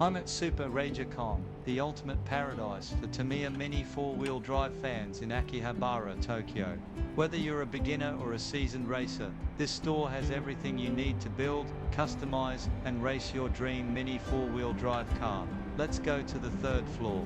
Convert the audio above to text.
I'm at Super Rajikon, the ultimate paradise for Tamiya Mini 4-wheel drive fans in Akihabara, Tokyo. Whether you're a beginner or a seasoned racer, this store has everything you need to build, customize, and race your dream Mini 4-wheel drive car. Let's go to the third floor.